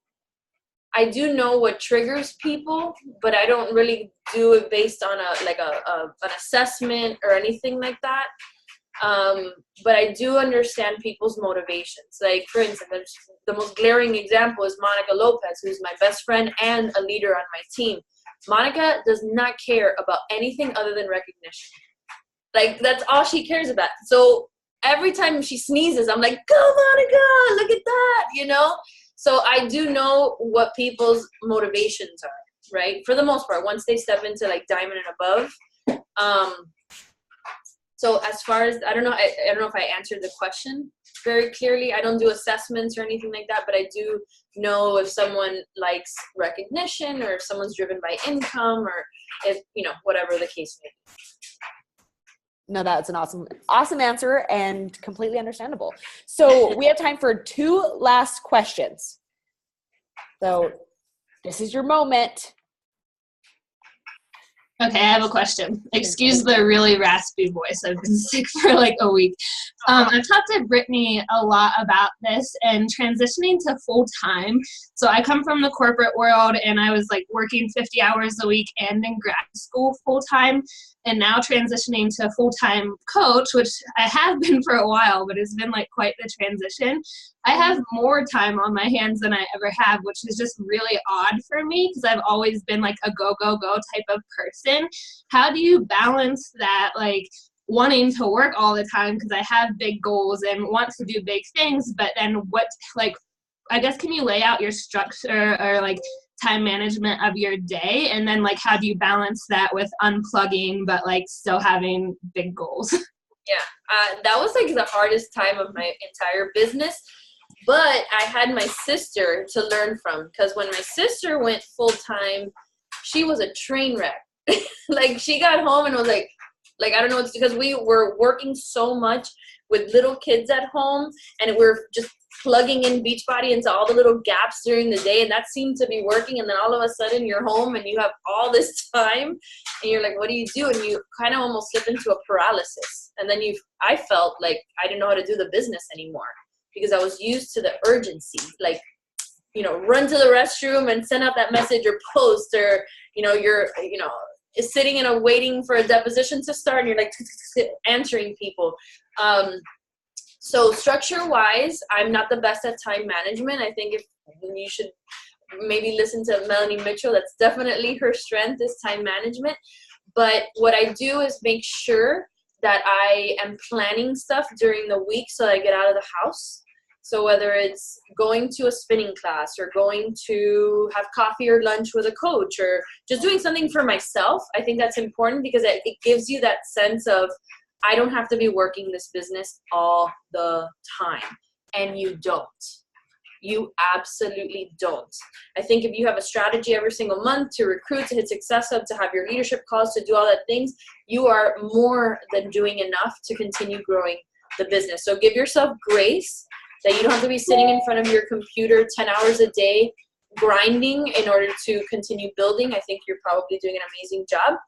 I do know what triggers people, but I don't really do it based on an assessment or anything like that. But I do understand people's motivations. Like, for instance, the most glaring example is Monica Lopez, who's my best friend and a leader on my team. Monica does not care about anything other than recognition. Like, that's all she cares about. So every time she sneezes, I'm like, go Monica, look at that, So I do know what people's motivations are, right? For the most part, once they step into like Diamond and above. So as far as, I don't know if I answered the question very clearly. I don't do assessments or anything like that, but I do know if someone likes recognition, or if someone's driven by income, or if, whatever the case may be. No, that's an awesome answer and completely understandable. So we have time for 2 last questions. So this is your moment. Okay, I have a question. Excuse the really raspy voice. I've been sick for like a week. I've talked to Brittany a lot about this and transitioning to full-time. So I come from the corporate world, and I was like working 50 hours a week and in grad school full-time, and now transitioning to a full-time coach, which I have been for a while, but it's been like quite the transition. I have more time on my hands than I ever have, which is just really odd for me, because I've always been like a go, go, go type of person. How do you balance that, like wanting to work all the time because I have big goals and want to do big things, but then I guess, can you lay out your structure or like time management of your day, and then like how do you balance that with unplugging but like still having big goals? Yeah, that was like the hardest time of my entire business, but I had my sister to learn from, because when my sister went full-time, she was a train wreck. Like, she got home and was like I don't know, it's because we were working so much. with little kids at home, and we're just plugging in Beachbody into all the little gaps during the day, and that seemed to be working. And then all of a sudden you're home and you have all this time and you're like, what do you do? And you kind of almost slip into a paralysis. And then I felt like I didn't know how to do the business anymore because I was used to the urgency, like, you know, run to the restroom and send out that message or post, or, you know, you're, you know, sitting in waiting for a deposition to start and you're like answering people. So structure-wise, I'm not the best at time management. I think if you should maybe listen to Melanie Mitchell, that's definitely her strength is time management. But what I do is make sure that I am planning stuff during the week so that I get out of the house. So whether it's going to a spinning class or going to have coffee or lunch with a coach or just doing something for myself, I think that's important because it gives you that sense of, I don't have to be working this business all the time. And you don't. You absolutely don't. I think if you have a strategy every single month to recruit, to hit Success Hub, to have your leadership calls, to do all that things, you are more than doing enough to continue growing the business. So give yourself grace that you don't have to be sitting in front of your computer 10 hours a day grinding in order to continue building. I think you're probably doing an amazing job.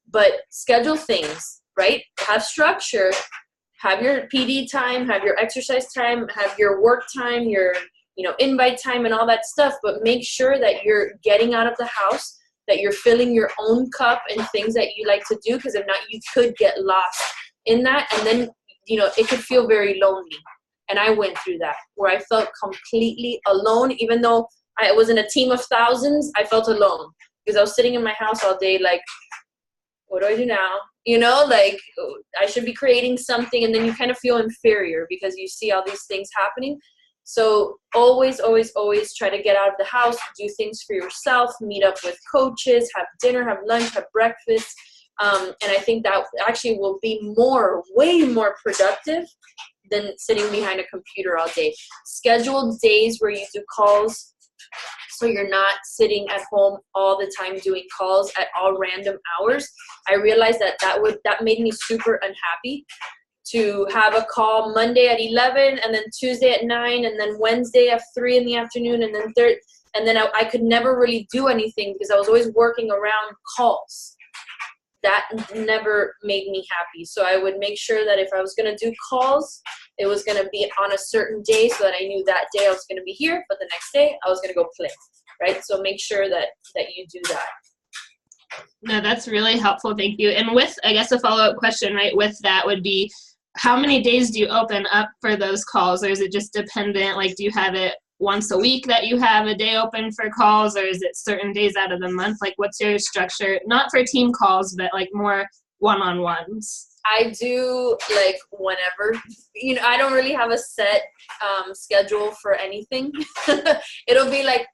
But schedule things. Right? Have structure, have your PD time, have your exercise time, have your work time, your, you know, invite time and all that stuff, but make sure that you're getting out of the house, that you're filling your own cup and things that you like to do, because if not, you could get lost in that. And then, you know, it could feel very lonely. And I went through that where I felt completely alone. Even though I was in a team of thousands, I felt alone because I was sitting in my house all day like, what do I do now? You know, like I should be creating something, and then you kind of feel inferior because you see all these things happening. So always, always, always try to get out of the house, do things for yourself, meet up with coaches, have dinner, have lunch, have breakfast. And I think that actually will be way more productive than sitting behind a computer all day. Scheduled days where you do calls, so you're not sitting at home all the time doing calls at all random hours. I realized that made me super unhappy to have a call Monday at 11 and then Tuesday at 9 and then Wednesday at 3 in the afternoon and then I could never really do anything because I was always working around calls. That never made me happy. So I would make sure that if I was going to do calls, it was going to be on a certain day so that I knew that day I was going to be here, but the next day I was going to go play, right? So make sure that you do that. No, that's really helpful. Thank you. And with, I guess, a follow-up question, right, with that would be, how many days do you open up for those calls, or is it just dependent? Like, do you have it once a week that you have a day open for calls, or is it certain days out of the month? Like, what's your structure? Not for team calls, but like more one-on-ones. I do like whenever, you know, I don't really have a set schedule for anything. It'll be like,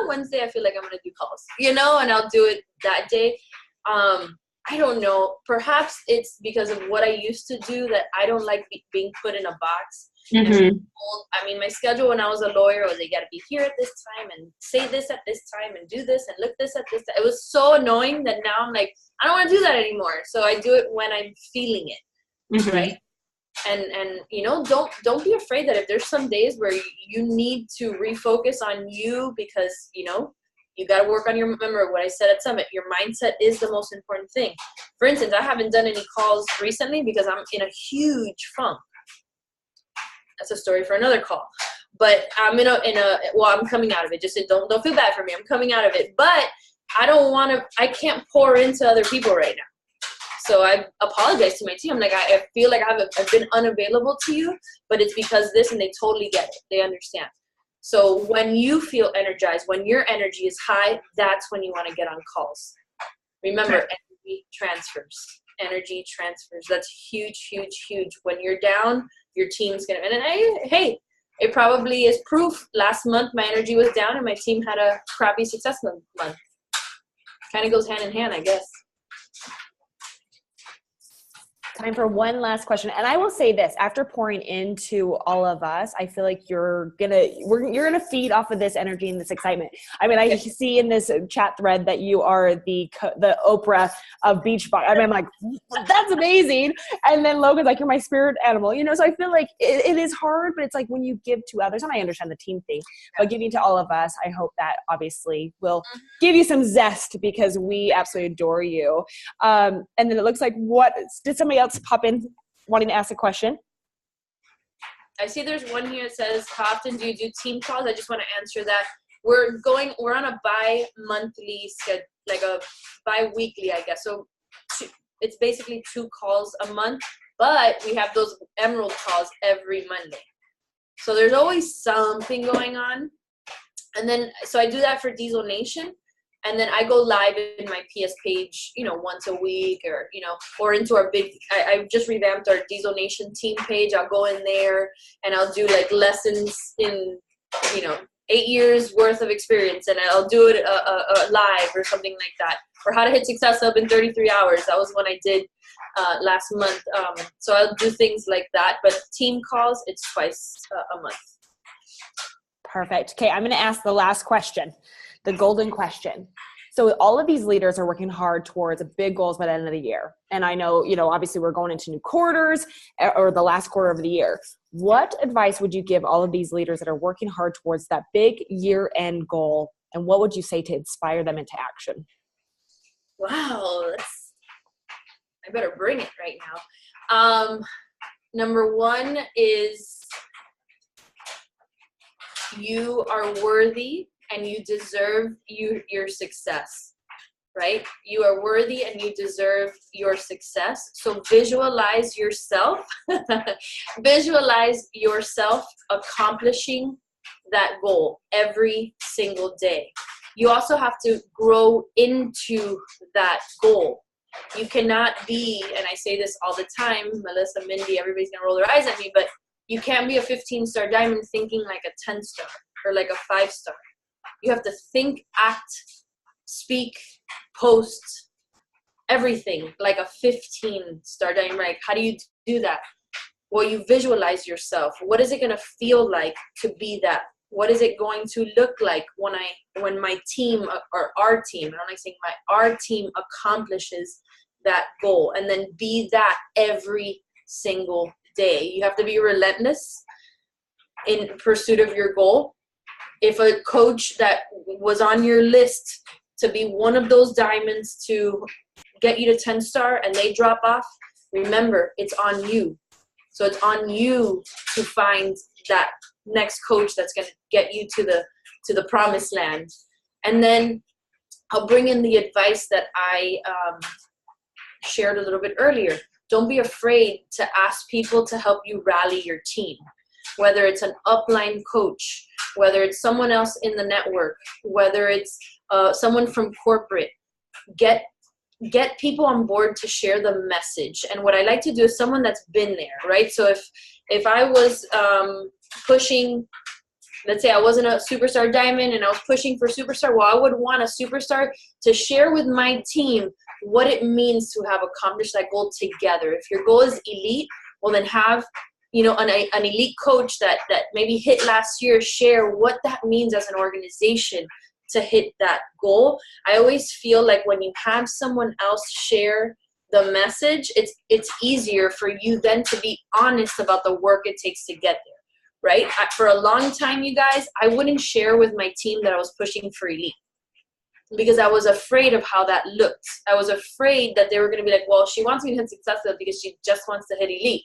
Wednesday I feel like I'm going to do calls, you know, and I'll do it that day. I don't know. Perhaps it's because of what I used to do that I don't like being put in a box. Mm-hmm. I mean, my schedule when I was a lawyer was they got to be here at this time and say this at this time and do this and look this at this time. It was so annoying that now I'm like, I don't want to do that anymore. So I do it when I'm feeling it, mm-hmm. right? And you know, don't be afraid that if there's some days where you need to refocus on you because, you know, you got to work on remember what I said at Summit, your mindset is the most important thing. For instance, I haven't done any calls recently because I'm in a huge funk. That's a story for another call. But I'm I'm coming out of it. Just don't feel bad for me. I'm coming out of it. But I can't pour into other people right now. So I apologize to my team. I'm like, I feel like I've been unavailable to you, but it's because this, and they totally get it. They understand. So when you feel energized, when your energy is high, that's when you want to get on calls. Remember, energy transfers. Energy transfers. That's huge, huge, huge. When you're down, your team's going to, and hey, it probably is proof. Last month, my energy was down and my team had a crappy success month. Kind of goes hand in hand, I guess. Time for one last question. And I will say this, after pouring into all of us, I feel like you're gonna feed off of this energy and this excitement. I mean, I see in this chat thread that you are the Oprah of Beachbody. I mean, I'm like, that's amazing. And then Logan's like, you're my spirit animal, you know? So I feel like it is hard, but it's like when you give to others, and I understand the team thing, but giving to all of us, I hope that obviously will give you some zest because we absolutely adore you. And then it looks like, did somebody else pop in wanting to ask a question? I see there's one here that says, how often do you do team calls? I just want to answer that. We're on a bi-monthly schedule, like a bi-weekly, I guess. So it's basically 2 calls a month, but we have those emerald calls every Monday. So there's always something going on. And then, so I do that for Diesel Nation. And then I go live in my PS page, once a week or into our I just revamped our Diesel Nation team page. I'll go in there and I'll do like lessons in, 8 years worth of experience. And I'll do it live or something like that. Or how to hit Success Hub in 33 hours. That was what I did last month. So I'll do things like that. But team calls, it's twice a month. Perfect. Okay, I'm going to ask the last question, the golden question. So all of these leaders are working hard towards big goals by the end of the year. And I know, obviously we're going into new quarters or the last quarter of the year. What advice would you give all of these leaders that are working hard towards that big year-end goal? And what would you say to inspire them into action? Wow, I better bring it right now. Number one is you are worthy and you deserve your success, right? You are worthy and you deserve your success. So visualize yourself accomplishing that goal every single day. You also have to grow into that goal. You cannot be, and I say this all the time, Melissa, Mindy, everybody's gonna roll their eyes at me, but you can't be a 15-star diamond thinking like a 10-star or like a 5-star. You have to think, act, speak, post, everything like a 15-star diamond. Right? How do you do that? Well, you visualize yourself. What is it going to feel like to be that? What is it going to look like when my team or our team, I don't like saying our team accomplishes that goal, and then be that every single day. You have to be relentless in pursuit of your goal. If a coach that was on your list to be one of those diamonds to get you to 10-star and they drop off, remember, it's on you. So it's on you to find that next coach that's going to get you to the promised land. And then I'll bring in the advice that I shared a little bit earlier. Don't be afraid to ask people to help you rally your team, whether it's an upline coach, whether it's someone else in the network, whether it's someone from corporate. Get people on board to share the message. And what I like to do is someone that's been there, right? So if I was pushing, let's say I wasn't a superstar diamond and I was pushing for superstar, well, I would want a superstar to share with my team what it means to have accomplished that goal together. If your goal is elite, well, then have an elite coach that maybe hit last year, share what that means as an organization to hit that goal. I always feel like when you have someone else share the message, it's easier for you then to be honest about the work it takes to get there, right? For a long time, you guys, I wouldn't share with my team that I was pushing for elite because I was afraid of how that looked. I was afraid that they were going to be like, well, she wants me to hit Success Hub because she just wants to hit elite.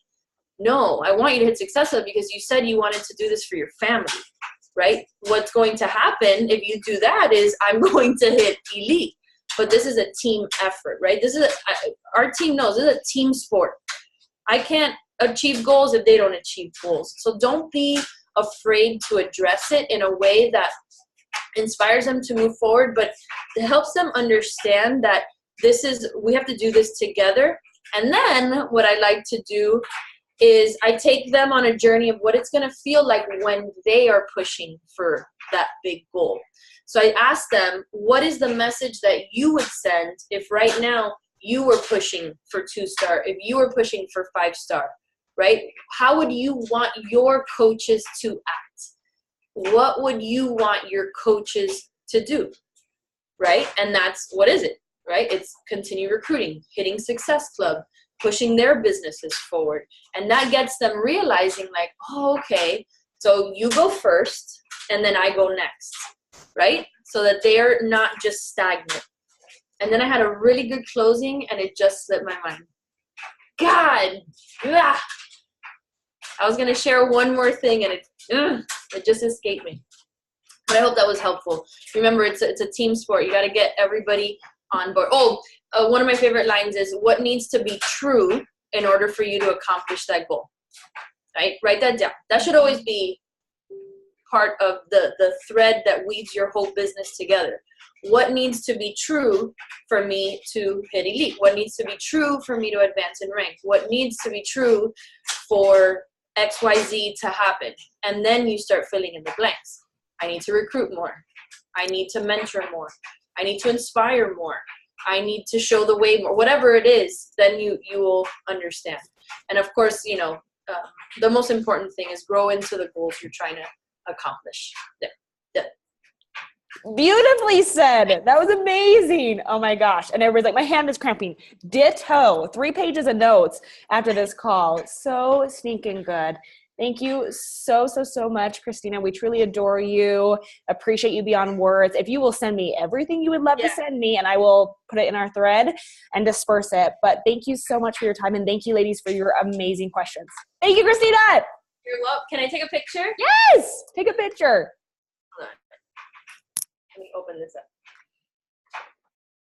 No, I want you to hit Success Hub because you said you wanted to do this for your family, right? What's going to happen if you do that is I'm going to hit elite. But this is a team effort, right? Our team knows this is a team sport. I can't achieve goals if they don't achieve goals. So don't be afraid to address it in a way that inspires them to move forward, but it helps them understand that we have to do this together. And then what I like to do is I take them on a journey of what it's going to feel like when they are pushing for that big goal. So I ask them, what is the message that you would send if right now you were pushing for 2-star, if you were pushing for 5-star, right? How would you want your coaches to act? What would you want your coaches to do, right? And that's, what is it, right? It's continue recruiting, hitting Success Club, pushing their businesses forward. And that gets them realizing like, oh, okay, so you go first and then I go next, right? So that they're not just stagnant. And then I had a really good closing and it just slipped my mind. God, ugh. I was going to share one more thing and it just escaped me. But I hope that was helpful. Remember, it's a team sport. You got to get everybody on board. One of my favorite lines is, what needs to be true in order for you to accomplish that goal? Right? Write that down. That should always be part of the thread that weaves your whole business together. What needs to be true for me to hit elite? What needs to be true for me to advance in rank? What needs to be true for XYZ to happen? And then you start filling in the blanks. I need to recruit more. I need to mentor more. I need to inspire more. I need to show the way more. Whatever it is, then you will understand. And of course, the most important thing is grow into the goals you're trying to accomplish. There. Beautifully said. That was amazing. Oh my gosh. And everybody's like, my hand is cramping. Ditto. 3 pages of notes after this call. So stinking good. Thank you so much, Kristina. We truly adore you. Appreciate you beyond words. If you will send me everything you would love to send me, and I will put it in our thread and disperse it. But thank you so much for your time. And thank you, ladies, for your amazing questions. Thank you, Kristina. You're welcome. Can I take a picture? Yes. Take a picture. Hold on. Let me open this up.